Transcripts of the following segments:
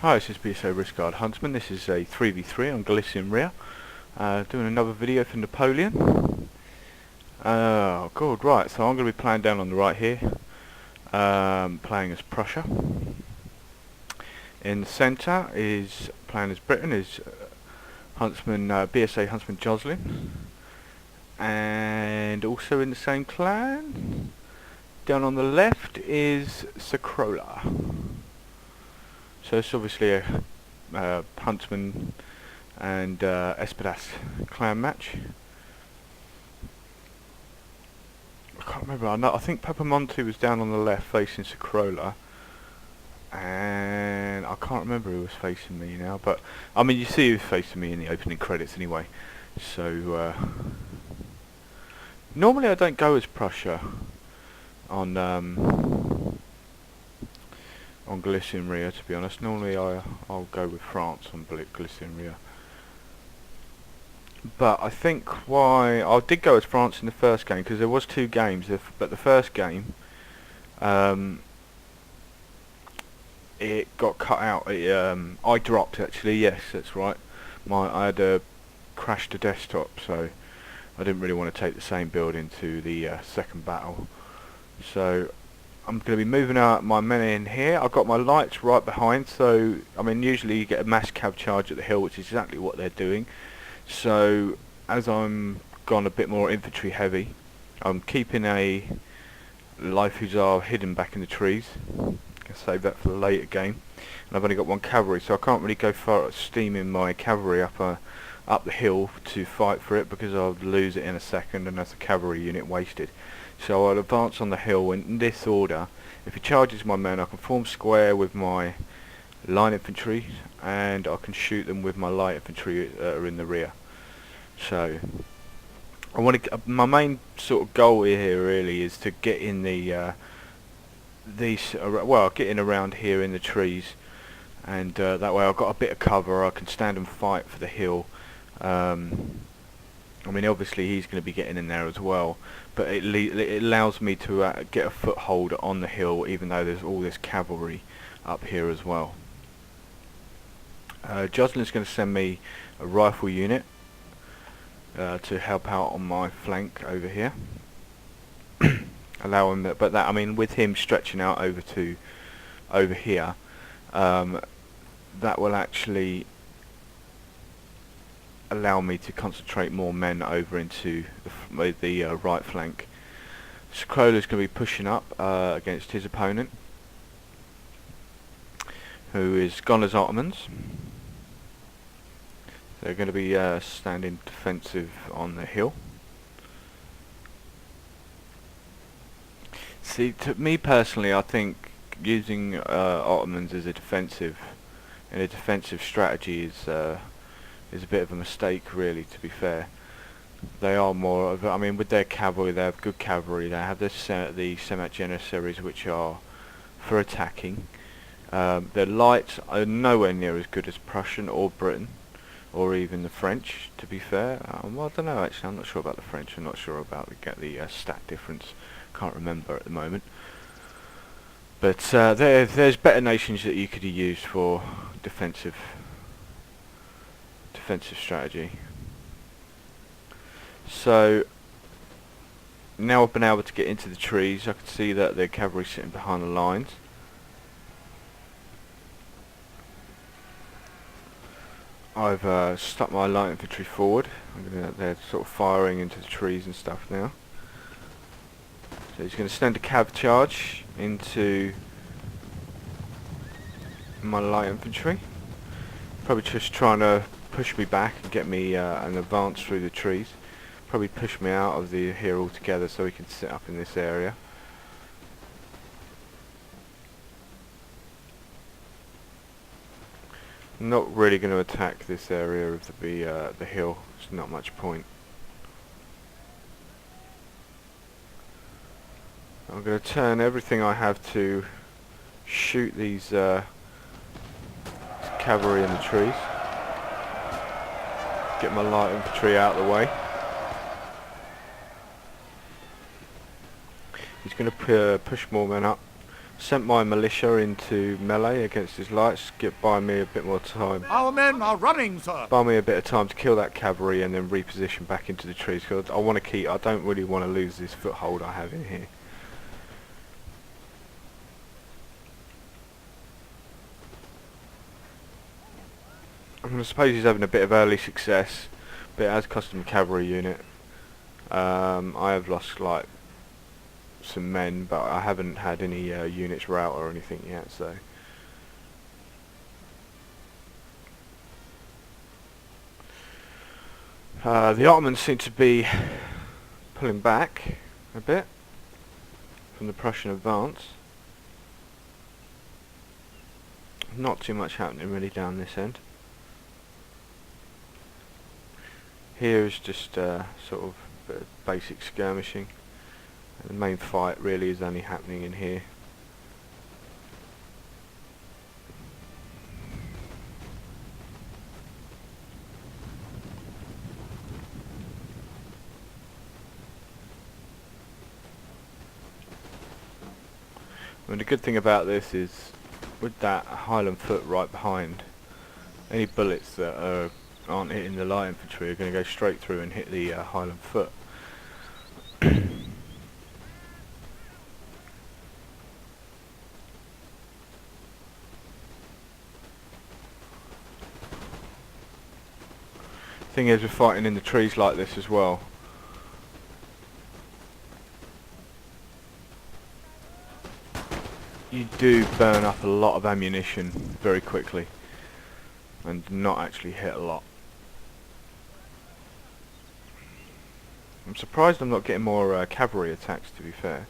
Hi, this is BSO RISQUARD Huntsman. This is a 3v3 on Galician rear. Doing another video for Napoleon. Oh god, right, so I'm going to be playing down on the right here. Playing as Prussia. In the centre is playing as Britain, is Huntsman, BSA Huntsman Joslin. And also in the same clan, down on the left is Sakrola. So it's obviously a Huntsman and ESPADAS clan match. I can't remember. I think Papamonte was down on the left facing Sakrola, and I can't remember who was facing me now. But I mean, you see who's facing me in the opening credits anyway. So normally I don't go as Prussia on Galician rear, to be honest. Normally I'll go with France on Galician rear. But I think why I did go as France in the first game, because there was two games, but the first game it got cut out. I dropped, actually. Yes, that's right. I had crashed the desktop, so I didn't really want to take the same build into the second battle. So I'm going to be moving out my men in here. I've got my lights right behind, so I mean usually you get a mass cav charge at the hill, which is exactly what they're doing. So as I'm gone a bit more infantry heavy, I'm keeping a life hussar hidden back in the trees. I'll save that for the later game. And I've only got one cavalry, so I can't really go far steaming my cavalry up the hill to fight for it, because I'll lose it in a second and that's a cavalry unit wasted. So I'll advance on the hill in this order. If he charges my men, I can form square with my line infantry, and I can shoot them with my light infantry that are in the rear. So I want to. My main sort of goal here really is to get in the get in around here in the trees, and that way I've got a bit of cover. I can stand and fight for the hill. I mean, obviously he's going to be getting in there as well, but it allows me to get a foothold on the hill, even though there's all this cavalry up here as well. Joslin's going to send me a rifle unit to help out on my flank over here. Allow him, but that, I mean, with him stretching out over here, that will actually allow me to concentrate more men over into the right flank. Sakrola's going to be pushing up against his opponent, who is gone as Ottomans. They're going to be standing defensive on the hill. See, to me personally, I think using Ottomans as a defensive strategy is a bit of a mistake, really, to be fair. They are more of, I mean, with their cavalry, they have good cavalry. They have the semi-janissaries, which are for attacking. Their lights are nowhere near as good as Prussian or Britain, or even the French, to be fair. Well, I don't know, actually. I'm not sure about the French. I'm not sure about the stat difference. Can't remember at the moment. But there's better nations that you could have used for defensive strategy. So now I've been able to get into the trees. I can see that the cavalry sitting behind the lines. I've stuck my light infantry forward. They're sort of firing into the trees and stuff now. So he's going to send a cav charge into my light infantry. Probably just trying to push me back and get me an advance through the trees. Probably push me out of here altogether so he can sit up in this area. Not really going to attack this area of the hill. There's not much point. I'm going to turn everything I have to shoot these cavalry in the trees. Get my light infantry out of the way. He's going to push more men up. Sent my militia into melee against his lights, buy me a bit more time. Our men are running, sir. Buy me a bit of time to kill that cavalry and then reposition back into the trees, because I want to keep. I don't really want to lose this foothold I have in here. I suppose he's having a bit of early success, but as custom cavalry unit, I have lost like some men, but I haven't had any units rout or anything yet, so the Ottomans seem to be pulling back a bit from the Prussian advance. Not too much happening really down this end. Here is just sort of a bit of basic skirmishing. The main fight really is only happening in here. I mean, the good thing about this is, with that Highland foot right behind, any bullets that aren't hitting the light infantry are going to go straight through and hit the Highland foot. Thing is, we're fighting in the trees like this as well. You do burn up a lot of ammunition very quickly and not actually hit a lot. I'm surprised I'm not getting more cavalry attacks, to be fair.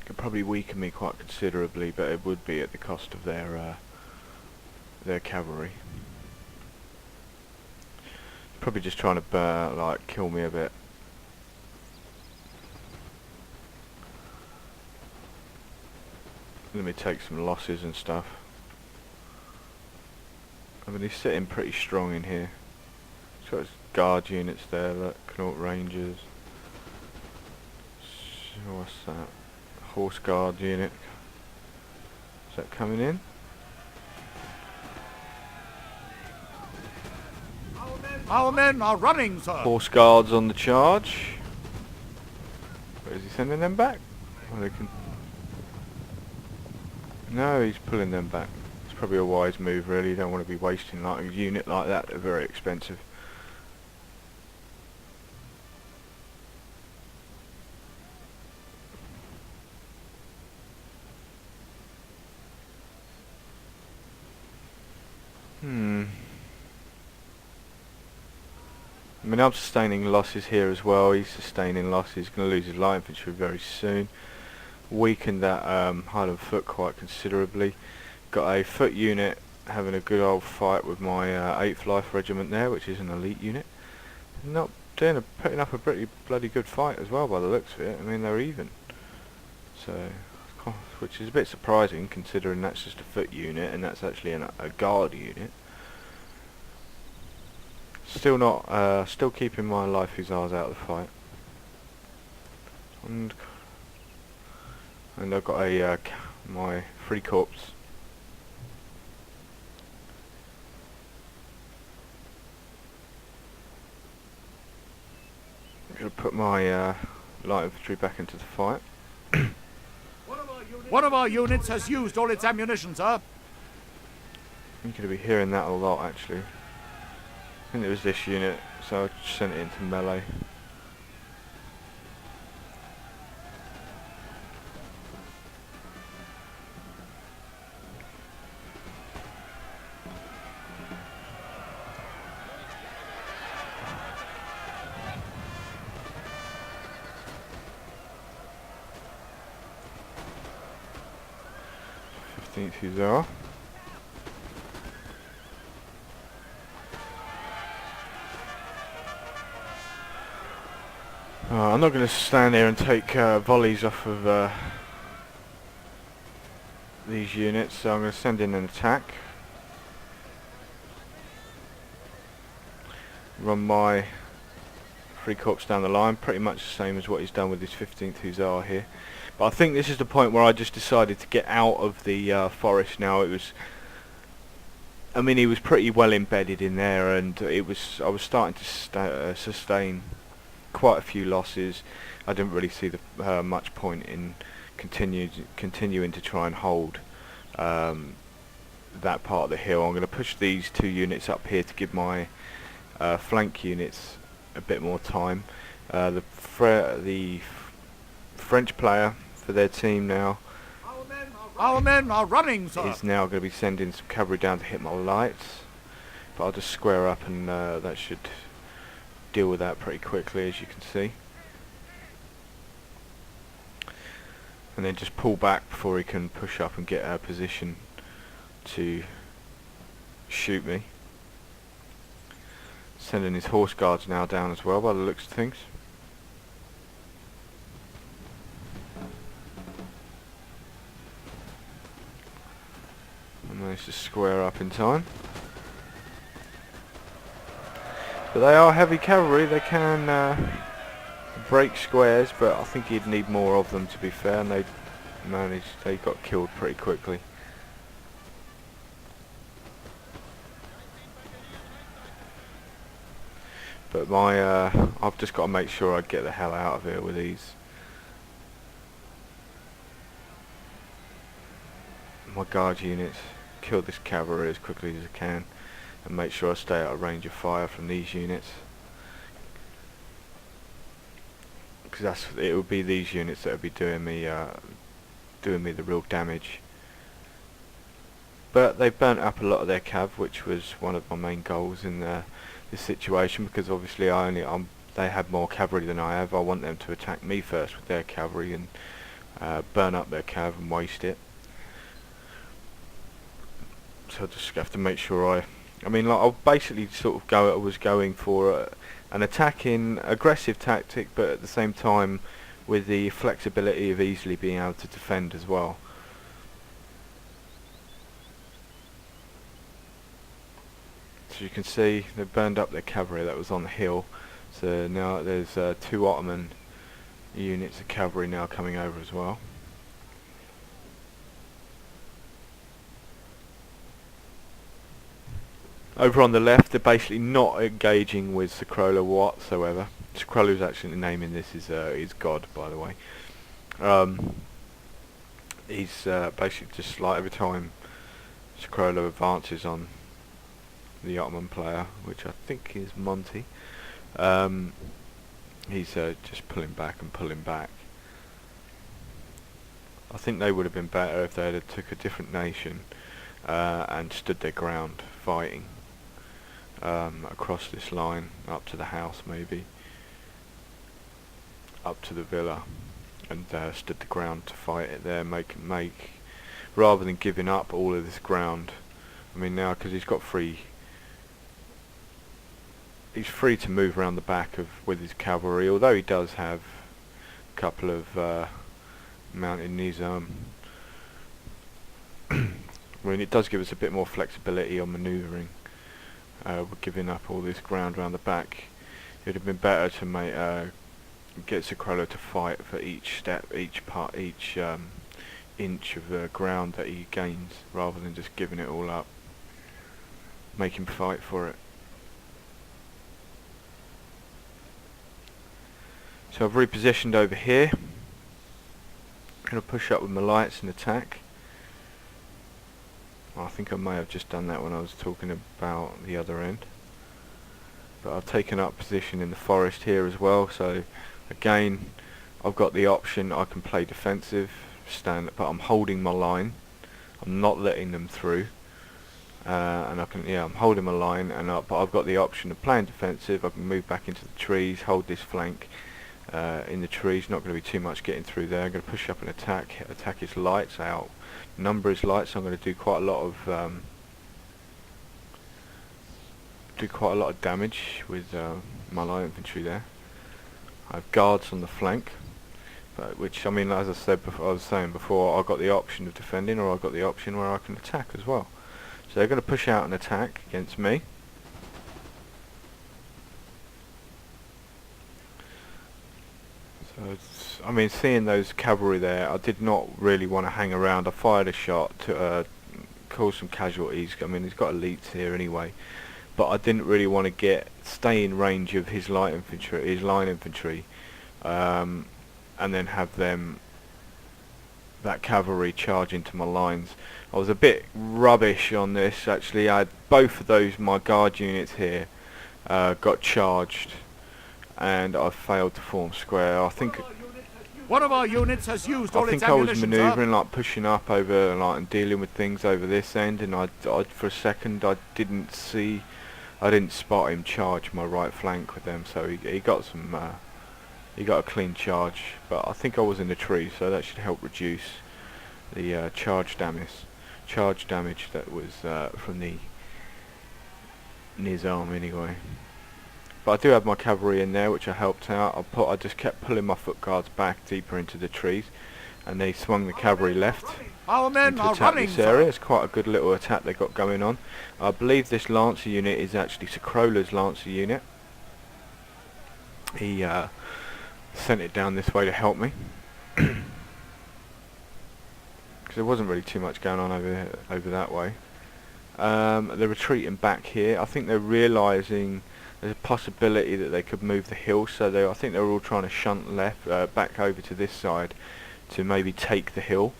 Could probably weaken me quite considerably, but it would be at the cost of their cavalry. Probably just trying to like kill me a bit. Let me take some losses and stuff. I mean, he's sitting pretty strong in here. He's got his guard units there, look, Connaught Rangers. So what's that? Horse guard unit. Is that coming in? Our men are running, sir. Horse guards on the charge. Where is he sending them back? Oh, they can. No, he's pulling them back. It's probably a wise move, really. You don't want to be wasting like a unit like that. They're very expensive. I mean, I'm sustaining losses here as well. He's sustaining losses. He's going to lose his light infantry very soon. Weakened that Highland foot quite considerably. Got a foot unit having a good old fight with my 8th Life Regiment there, which is an elite unit. Not doing putting up a pretty bloody good fight as well by the looks of it. I mean, they're even. So, which is a bit surprising considering that's just a foot unit and that's actually a guard unit. Still not, still keeping my life hussars out of the fight. And I've got a my 3 corps. I'm going to put my light infantry back into the fight. One of our units has used all its ammunition, sir. I'm going to be hearing that a lot, actually. I think it was this unit, so I sent it into melee. Hussar. I'm not going to stand here and take volleys off of these units, so I'm going to send in an attack. Run my 3 corps down the line, pretty much the same as what he's done with his 15th Hussar here. But I think this is the point where I just decided to get out of the forest now. It was, I mean, he was pretty well embedded in there, and I was starting to sustain quite a few losses. I didn't really see the much point in continuing to try and hold that part of the hill. I'm going to push these 2 units up here to give my flank units a bit more time. The French player for their team now Our men are running, sir. is now going to be sending some cavalry down to hit my lights, but I'll just square up and that should deal with that pretty quickly, as you can see. And then just pull back before he can push up and get a position to shoot me. Sending his horse guards now down as well by the looks of things. I managed to square up in time. But they are heavy cavalry, they can break squares, but I think he'd need more of them, to be fair, and they got killed pretty quickly. But I've just got to make sure I get the hell out of here with these. My guard units, kill this cavalry as quickly as I can, and make sure I stay out of range of fire from these units. Because it would be these units that would be doing me the real damage. But they burnt up a lot of their cav, which was one of my main goals in this situation, because obviously they have more cavalry than I have. I want them to attack me first with their cavalry and burn up their cav and waste it. So I just have to make sure I mean, like, I'll basically sort of I was going for an attacking, aggressive tactic, but at the same time with the flexibility of easily being able to defend as well. So you can see they've burned up their cavalry that was on the hill. So now there's 2 Ottoman units of cavalry now coming over as well. Over on the left, they're basically not engaging with Sacrola whatsoever. Sacrola's actually naming this is God, by the way. He's basically just like every time Sacrola advances on the Ottoman player, which I think is Monty, he's just pulling back and pulling back. I think they would have been better if they had took a different nation and stood their ground fighting. Across this line up to the house, maybe up to the villa, and stood the ground to fight it there, make rather than giving up all of this ground. I mean, now because he's free to move around the back with his cavalry, although he does have a couple of mounted Nizam. I mean, it does give us a bit more flexibility on manoeuvring. We're giving up all this ground around the back. It would have been better to get Sacrola to fight for each step, each inch of the ground that he gains, rather than just giving it all up. Make him fight for it. So I've repositioned over here. I'm going to push up with my lights and attack. I think I may have just done that when I was talking about the other end. But I've taken up position in the forest here as well, so again I've got the option. I can play defensive, but I'm holding my line. I'm not letting them through. And I'm holding my line, but I've got the option of playing defensive. I can move back into the trees, hold this flank in the trees. Not going to be too much getting through there. I'm going to push up and attack his lights out. Number his lights. So I'm going to do quite a lot of damage with my light infantry there. I have guards on the flank, which, I mean, as I was saying before, I've got the option of defending, or I've got the option where I can attack as well. So they're going to push out and attack against me. So I mean, seeing those cavalry there, I did not really want to hang around. I fired a shot to cause some casualties. I mean, he's got elites here anyway, but I didn't really want to stay in range of his line infantry, and then have that cavalry charge into my lines. I was a bit rubbish on this actually. I had both of my guard units here got charged, and I failed to form square. I think One of our units has used all its I was ammunition, manoeuvring, like pushing up over, like, and dealing with things over this end, and I for a second I didn't spot him charge my right flank with them. So he got he got a clean charge, but I think I was in the tree, so that should help reduce the charge damage that was from the Nizam anyway. But I do have my cavalry in there, which I helped out. I just kept pulling my foot guards back deeper into the trees, and they swung the cavalry left Our men to are attack running, this sir. area. It's quite a good little attack they got going on. I believe this Lancer unit is actually Sacrola's Lancer unit. He sent it down this way to help me, because there wasn't really too much going on over that way. They're retreating back here. I think they're realising there's a possibility that they could move the hill, so I think they're all trying to shunt back over to this side to maybe take the hill,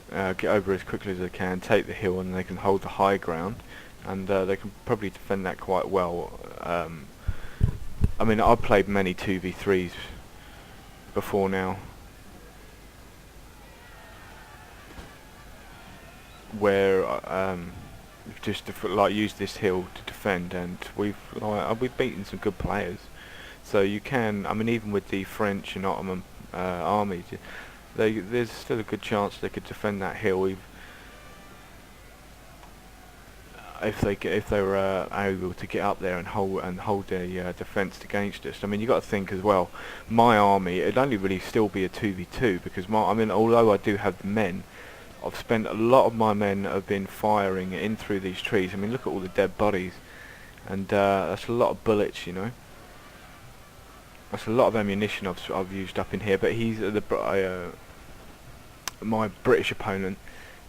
get over as quickly as they can, take the hill, and they can hold the high ground, and they can probably defend that quite well. I mean, I've played many 2v3s before now, where just use this hill to defend, and we've beaten some good players. So you can, I mean, even with the French and Ottoman armies, there's still a good chance they could defend that hill if they were able to get up there and hold their defence against us. I mean, you got to think as well, my army, it'd only really still be a 2v2, because I mean, although I do have the men, I've spent a lot of my men have been firing in through these trees. I mean, look at all the dead bodies, and that's a lot of bullets, you know. That's a lot of ammunition I've used up in here. But he's my British opponent.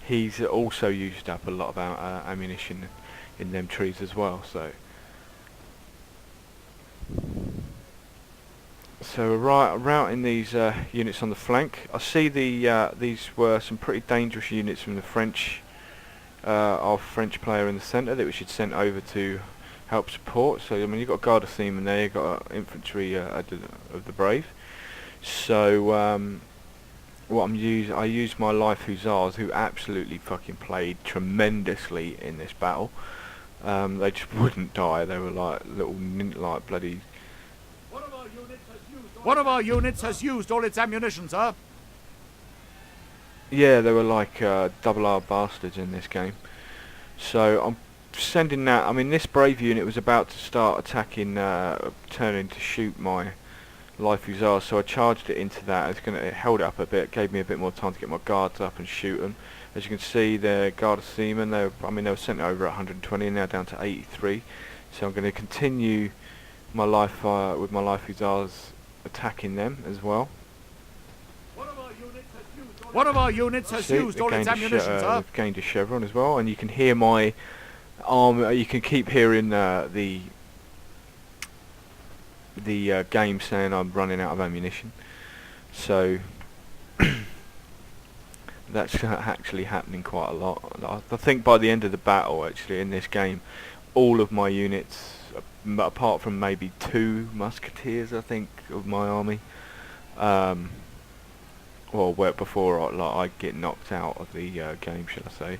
He's also used up a lot of ammunition in them trees as well. So we're routing these units on the flank. I see these were some pretty dangerous units from the French, our French player in the centre that we should send over to help support. So I mean, you've got Guard of Seamen there, you've got infantry of the Brave. So I used my Life Hussars, who absolutely fucking played tremendously in this battle. They just wouldn't die. They were like little bloody. One of our units has used all its ammunition, sir. Yeah, they were like double R bastards in this game. So I'm sending that. I mean, this Brave unit was about to start attacking, turning to shoot my Life Hussars, so I charged it into that. It held it up a bit, gave me a bit more time to get my guards up and shoot them. As you can see, the Guard of Seamen, they were sent over at 120 and now down to 83. So I'm going to continue my with my Life Hussars attacking them as well. One of our units has used all its ammunition, sir. We've gained a chevron as well, and you can hear my arm. You can keep hearing the game saying I'm running out of ammunition. So that's actually happening quite a lot. I think by the end of the battle, actually, in this game, all of my units, apart from maybe 2 musketeers, I think, of my army, well, before I get knocked out of the game, shall I say,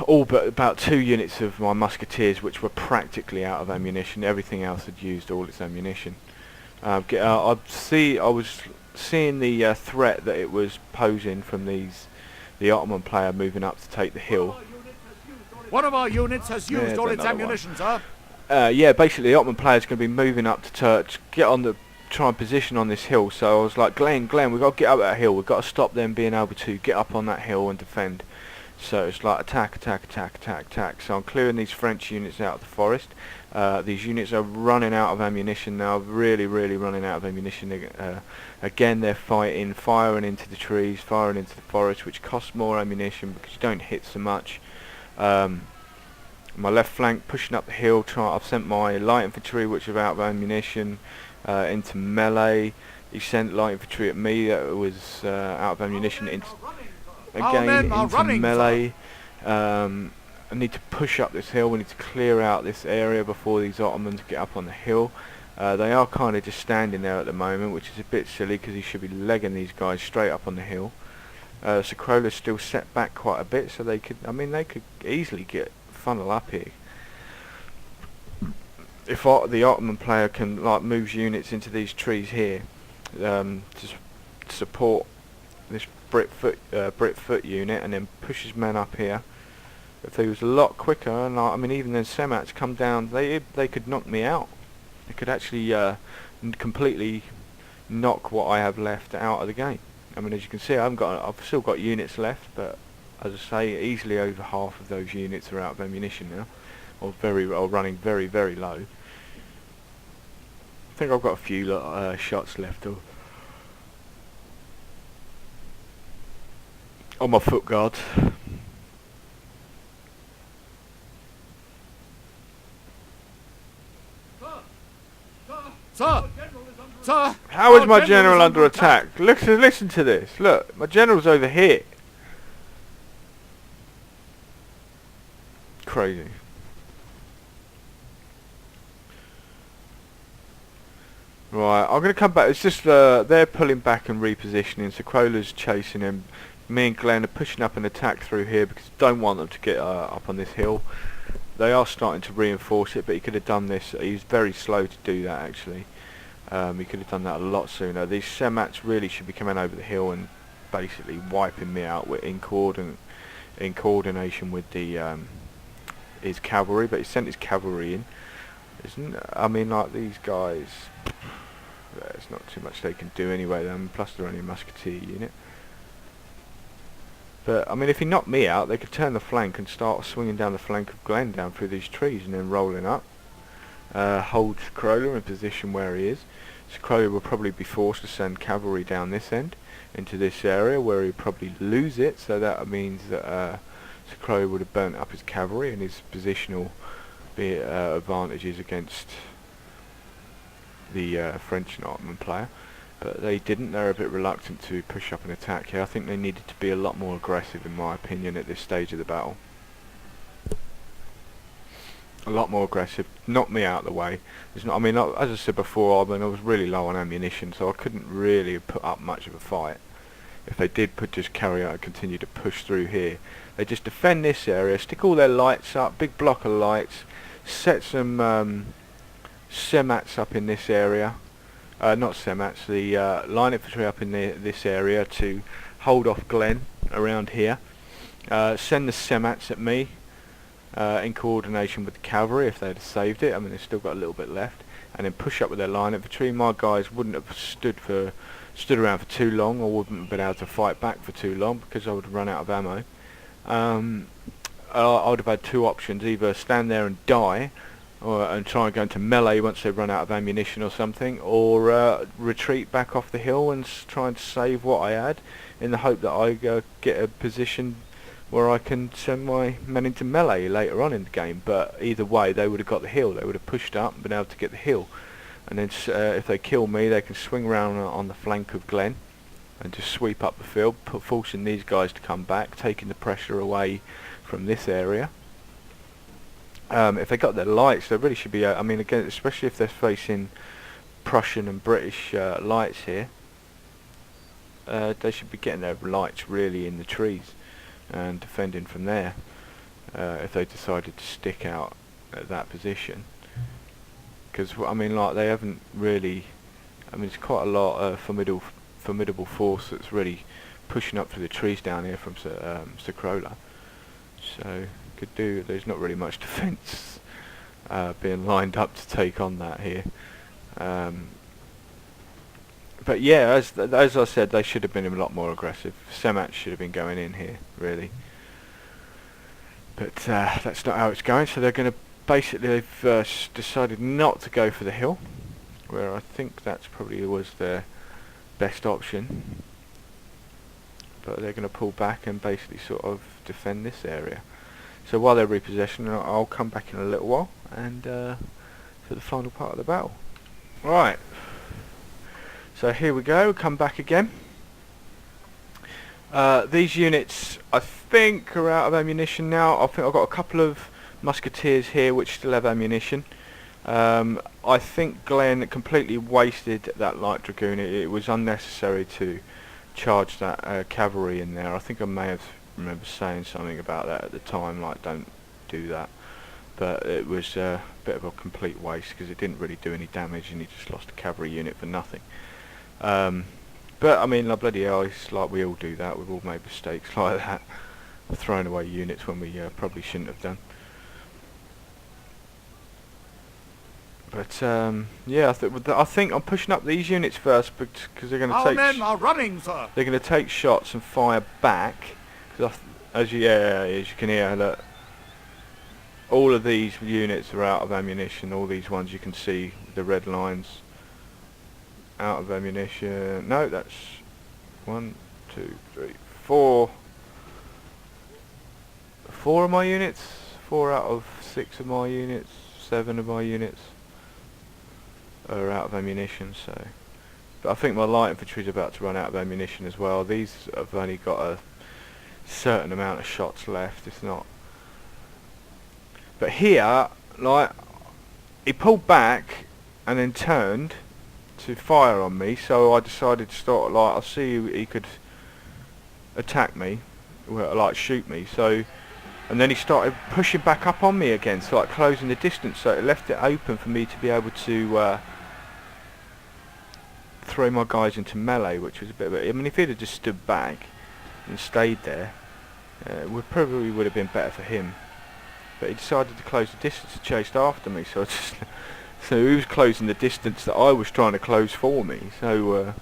all but about 2 units of my musketeers, which were practically out of ammunition. Everything else had used all its ammunition. I was seeing the threat that it was posing from the Ottoman player moving up to take the hill. One of our units has used all its ammunition, sir. Yeah, basically the Ottoman player's going to be moving up to try and position on this hill. So I was like, Glenn, we've got to get up that hill. We've got to stop them being able to get up on that hill and defend. So it's like attack, attack, attack, attack, attack. So I'm clearing these French units out of the forest. These units are running out of ammunition now, really running out of ammunition. Again, they're firing into the trees, firing into the forest, which costs more ammunition because you don't hit so much. My left flank pushing up the hill. I've sent my light infantry, which is out of ammunition, into melee. He sent light infantry at me that was out of ammunition into melee. I need to push up this hill. We need to clear out this area before these Ottomans get up on the hill. They are kind of just standing there at the moment, which is a bit silly because he should be legging these guys straight up on the hill. Sacrola's still set back quite a bit, so they could easily funnel up here. If the Ottoman player can move units into these trees here to support this Brit foot unit, and then push his men up here. If they was a lot quicker, and even then Semats come down, they could knock me out. They could actually completely knock what I have left out of the game. As you can see, I've still got units left, but as I say, easily over half of those units are out of ammunition now, or running very low. I think I've got a few shots left on my foot guards. Sir! Sir! How is my general under attack? Listen to this. Look, my general's over here. Crazy. Right, I'm going to come back. It's just they're pulling back and repositioning. Sacrola's chasing him. Me and Glenn are pushing up an attack through here because I don't want them to get up on this hill. They are starting to reinforce it, but he could have done this. He's very slow to do that, actually. He could have done that a lot sooner. These Semats really should be coming over the hill and basically wiping me out in coordination with his cavalry. But he sent his cavalry in. These guys, there's not too much they can do anyway. Plus they're only a musketeer unit. But if he knocked me out, they could turn the flank and start swinging down the flank of Glenn down through these trees and then rolling up. Hold Sacrola in position where he is. Sacrola will probably be forced to send cavalry down this end into this area where he'll probably lose it. So that means that Sacrola would have burnt up his cavalry and his positional advantages against the French and Ottoman player. But they didn't. They're a bit reluctant to push up an attack here. I think they needed to be a lot more aggressive, in my opinion, at this stage of the battle. A lot more aggressive. Knock me out of the way. As I said before, I was really low on ammunition, so I couldn't really put up much of a fight. If they did just carry out and continue to push through here, they just defend this area, stick all their lights up, big block of lights, set some Semats up in this area. Not Semats, the line infantry up in this area to hold off Glenn around here. Send the Semats at me in coordination with the cavalry if they'd have saved it. They've still got a little bit left. And then push up with their line infantry. My guys wouldn't have stood around for too long, or wouldn't have been able to fight back for too long because I would have run out of ammo. I would have had two options: either stand there and die, and try and go into melee once they run out of ammunition or something, or retreat back off the hill and try and save what I had, in the hope that I get a position where I can send my men into melee later on in the game. But either way, they would have got the hill. They would have pushed up and been able to get the hill, and then if they kill me, they can swing round on the flank of Glenn and just sweep up the field, forcing these guys to come back, taking the pressure away from this area. If they got their lights, they really should be. Again, especially if they're facing Prussian and British lights here, they should be getting their lights really in the trees and defending from there. If they decided to stick out at that position, because they haven't really. It's quite a lot of formidable force that's really pushing up through the trees down here from Sacrola. So. There's not really much defence being lined up to take on that here. But yeah, as I said, they should have been a lot more aggressive. Semats should have been going in here, really. But that's not how it's going. So they're going to basically, they've decided not to go for the hill, where I think that's probably was their best option. But they're going to pull back and basically sort of defend this area. So while they're repossessing, I'll come back in a little while and for the final part of the battle. Right. So here we go. Come back again. These units, I think, are out of ammunition now. I think I've got a couple of musketeers here which still have ammunition. I think Glenn completely wasted that light dragoon. It was unnecessary to charge that cavalry in there. I think I may have remember saying something about that at the time, like don't do that. But it was a bit of a complete waste because it didn't really do any damage and he just lost a cavalry unit for nothing. But I mean, like, bloody hell, it's like we all do that. We've all made mistakes like that, throwing away units when we probably shouldn't have done. But yeah, I think I'm pushing up these units first because they're going to take. Our men are running, sir. They're going to take shots and fire back. Cause as you can hear, look, all of these units are out of ammunition. All these ones you can see, the red lines, out of ammunition. No, that's 1, 2, 3, 4. 4 of my units. 4 out of 6 of my units. 7 of my units are out of ammunition. So, but I think my light infantry is about to run out of ammunition as well. These have only got a certain amount of shots left. It's not. But here, like, he pulled back and then turned to fire on me, so I decided to start, like, I see he could attack me, well, like shoot me, so, and then he started pushing back up on me again, so like closing the distance, so it left it open for me to be able to throw my guys into melee, which was a bit of a, I mean, if he'd have just stood back and stayed there, it probably would have been better for him. But he decided to close the distance and chased after me, so I just so he was closing the distance that I was trying to close for me. So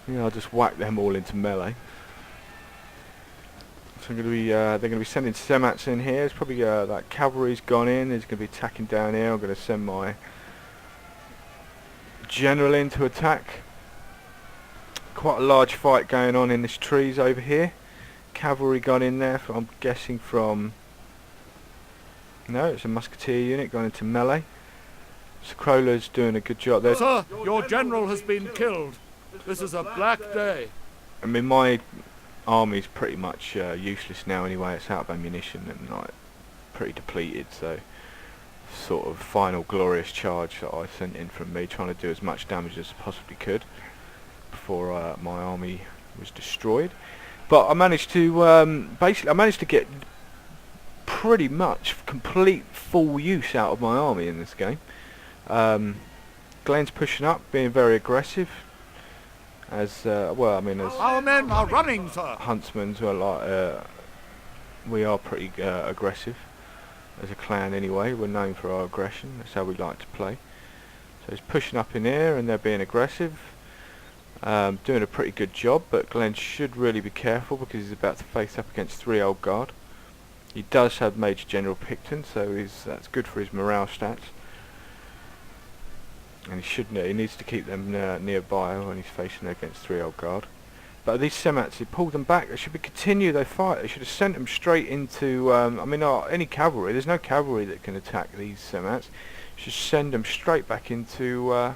you know, I just whacked them all into melee. So I'm going to be they're going to be sending semats in here. It's probably that cavalry's gone in. There's going to be attacking down here. I'm going to send my general in to attack. Quite a large fight going on in this trees over here. Cavalry gone in there. I'm guessing from. No, it's a musketeer unit going into melee. Scroller's doing a good job there. Sir, your general has been killed. This is a black day. I mean, my army's pretty much useless now anyway. It's out of ammunition and like pretty depleted. So, sort of final glorious charge that I sent in from me, trying to do as much damage as I possibly could before my army was destroyed. But I managed to basically, I managed to get pretty much complete full use out of my army in this game. Glenn's pushing up, being very aggressive. As well, I mean, as our men are running, sir. Huntsmen, well, like we are pretty aggressive as a clan anyway. We're known for our aggression. That's how we like to play. So he's pushing up in here, and they're being aggressive, doing a pretty good job. But Glenn should really be careful because he's about to face up against 3 old guard. He does have Major General Picton, so that's good for his morale stats. And he needs to keep them nearby when he's facing against 3 old guard. But these semats, he pulled them back. They should be continue their fight. They should have sent them straight into. I mean, any cavalry. There's no cavalry that can attack these semats. Should send them straight back into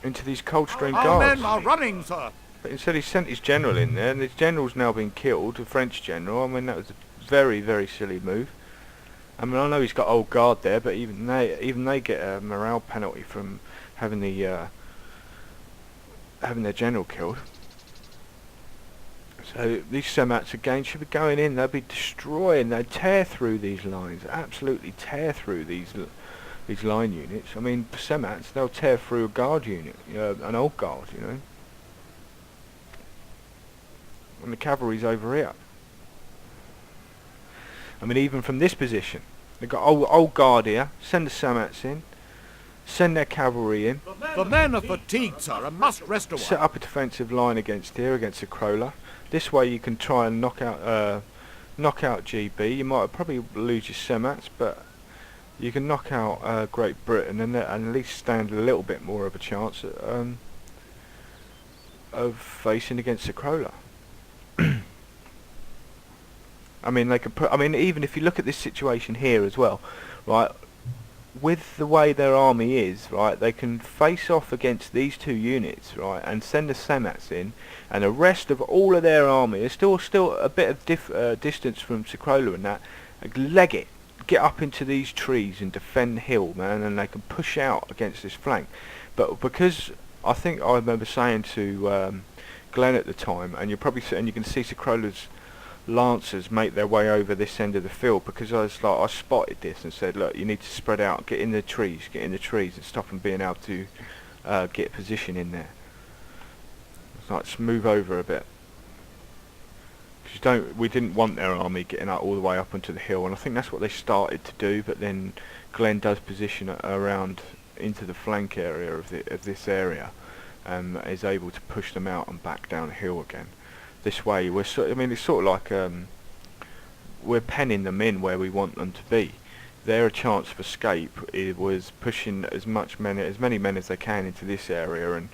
these Coldstream guards. Our men are running, sir. But instead he sent his general in there, and his general's now been killed, a French general. I mean, that was a very, very silly move. I mean, I know he's got old guard there, but even they get a morale penalty from having their general killed. So these semats again should be going in. They'll be destroying. They'd tear through these lines, absolutely tear through these line units. I mean, semats, they'll tear through a guard unit, an old guard, you know. And the cavalry's over here. I mean, even from this position, they've got old guard here. Send the semats in. Send their cavalry in. The men are fatigued, sir, and must rest a while. Set up a defensive line against here, against the Crowler. This way you can try and knock knock out GB. You might probably lose your semats, but you can knock out Great Britain and at least stand a little bit more of a chance of facing against the Crowler. I mean, they could put. I mean, even if you look at this situation here as well, right? With the way their army is, right, they can face off against these two units, right, and send the semats in, and the rest of all of their army is still a bit of distance from Sikrola and that. Leg it, get up into these trees and defend the hill, man, and they can push out against this flank. But because I think I remember saying to Glenn at the time, and you can see Sikrola's Lancers make their way over this end of the field, because I spotted this and said, look, you need to spread out, get in the trees and stop them being able to get position in there. It's like, move over a bit. We didn't want their army getting up all the way up onto the hill, and I think that's what they started to do, but then Glenn does position around into the flank area of this area, and is able to push them out and back down the hill again. This way, it's sort of like we're penning them in where we want them to be. Their chance of escape was pushing as many men as they can into this area and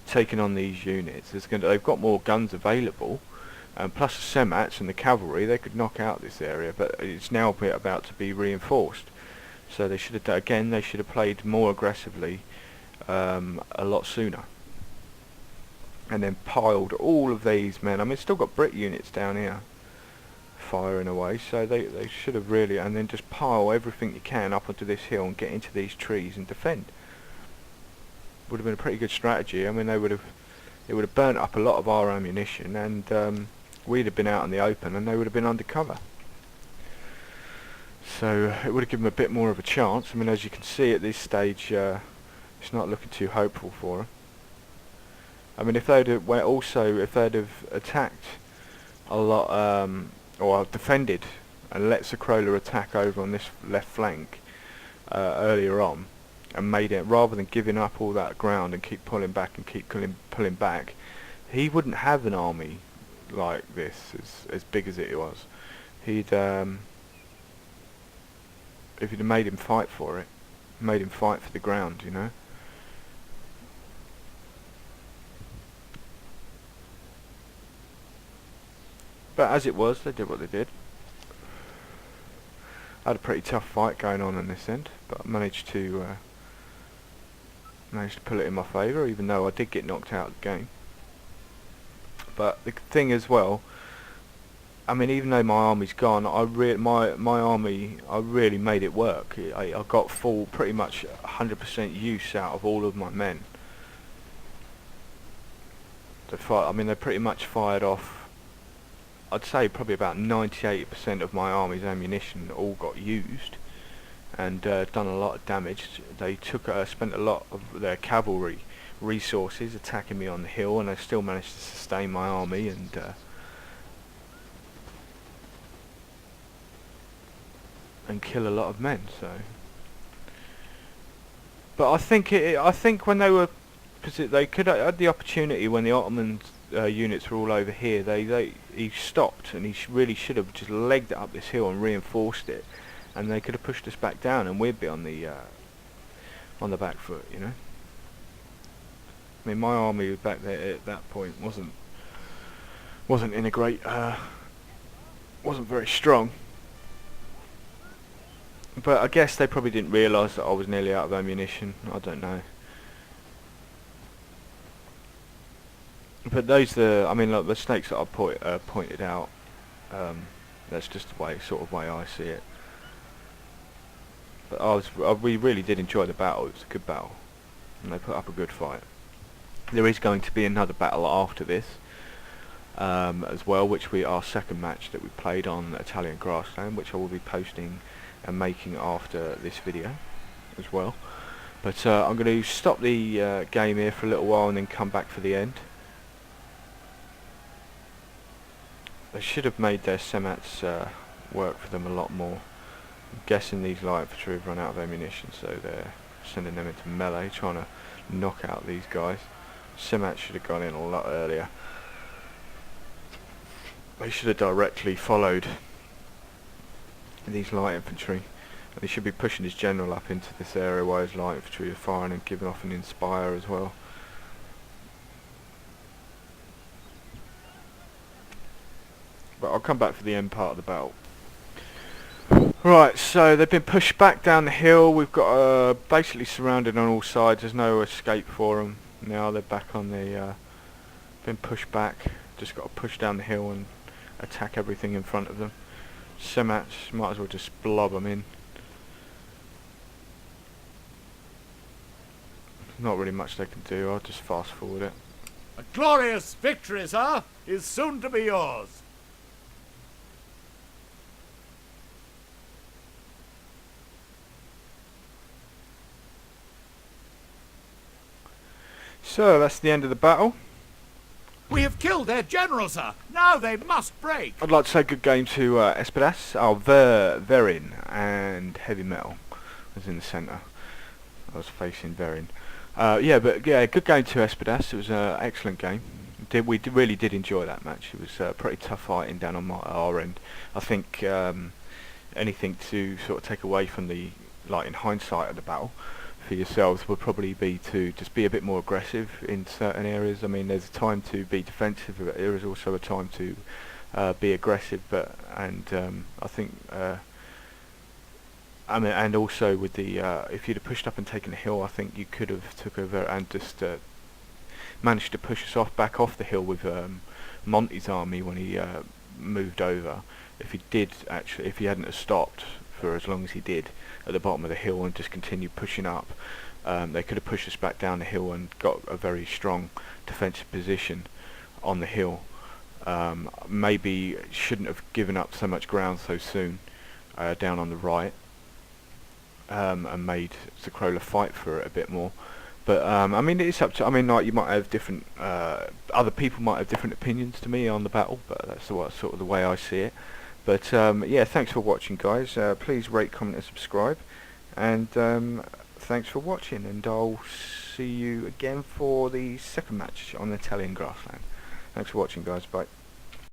taking on these units. They've got more guns available, plus the semats and the cavalry. They could knock out this area, but it's now about to be reinforced. So they should have played more aggressively a lot sooner. And then piled all of these men. I mean, still got Brit units down here firing away, so they should have really, and then just pile everything you can up onto this hill and get into these trees and defend. Would have been a pretty good strategy. I mean, it would have burnt up a lot of our ammunition, and we'd have been out in the open and they would have been under cover. So it would have given them a bit more of a chance. I mean, as you can see at this stage, it's not looking too hopeful for them. I mean, if they'd have attacked a lot, or defended and let Sikrola attack over on this left flank earlier on, and made it, rather than giving up all that ground and keep pulling back, he wouldn't have an army like this as big as it was. If you'd have made him fight for it, made him fight for the ground, you know. But as it was, they did what they did. I had a pretty tough fight going on this end, but I managed to pull it in my favour, even though I did get knocked out of the game. But the thing as well, I mean, even though my army's gone, my army, I really made it work. I got pretty much 100% use out of all of my men. They pretty much fired off, I'd say probably about 98% of my army's ammunition all got used, and done a lot of damage. They spent a lot of their cavalry resources attacking me on the hill, and I still managed to sustain my army and kill a lot of men. So, but I think when they could have had the opportunity when the Ottoman units were all over here. He stopped, and he really should have just legged it up this hill and reinforced it, and they could have pushed us back down, and we'd be on the back foot, you know. I mean, my army back there at that point wasn't in a great, wasn't very strong. But I guess they probably didn't realise that I was nearly out of ammunition. I don't know. But like the snakes that I pointed out, that's just the way I see it. But we really did enjoy the battle. It was a good battle, and they put up a good fight. There is going to be another battle after this, as well, our second match that we played on Italian grassland, which I will be posting and making after this video as well. But I'm going to stop the game here for a little while and then come back for the end. They should have made their semats work for them a lot more. I'm guessing these light infantry have run out of ammunition, so they're sending them into melee, trying to knock out these guys. Semats should have gone in a lot earlier. They should have directly followed these light infantry. And he should be pushing his general up into this area while his light infantry are firing and giving off an inspire as well. But I'll come back for the end part of the battle. Right, so they've been pushed back down the hill. We've got basically surrounded on all sides. There's no escape for them. Now they're back on the... been pushed back. Just got to push down the hill and attack everything in front of them. Semats, might as well just blob them in. Not really much they can do. I'll just fast forward it. A glorious victory, sir, is soon to be yours. So that's the end of the battle. We have killed their general, sir. Now they must break. I'd like to say good game to ESPADAS, Verin, and Heavy Metal was in the centre. I was facing Verin. Yeah, good game to ESPADAS. It was an excellent game. We really did enjoy that match. It was pretty tough fighting down on our end. I think anything to sort of take away from the, like in hindsight of the battle, for yourselves would probably be to just be a bit more aggressive in certain areas. I mean, there's a time to be defensive, but there is also a time to be aggressive. I think, I mean, and also with the if you'd have pushed up and taken the hill, I think you could have took over and just managed to push us back off the hill with Monty's army when he moved over. If he hadn't have stopped for as long as he did at the bottom of the hill and just continued pushing up, they could have pushed us back down the hill and got a very strong defensive position on the hill. Maybe shouldn't have given up so much ground so soon down on the right, and made Zakrola fight for it a bit more. But I mean, it's up to. I mean, like, you might have different. Other people might have different opinions to me on the battle, but that's sort of the way I see it. But yeah, thanks for watching, guys. Please rate, comment, and subscribe. And thanks for watching. And I'll see you again for the second match on the Italian grassland. Thanks for watching, guys. Bye.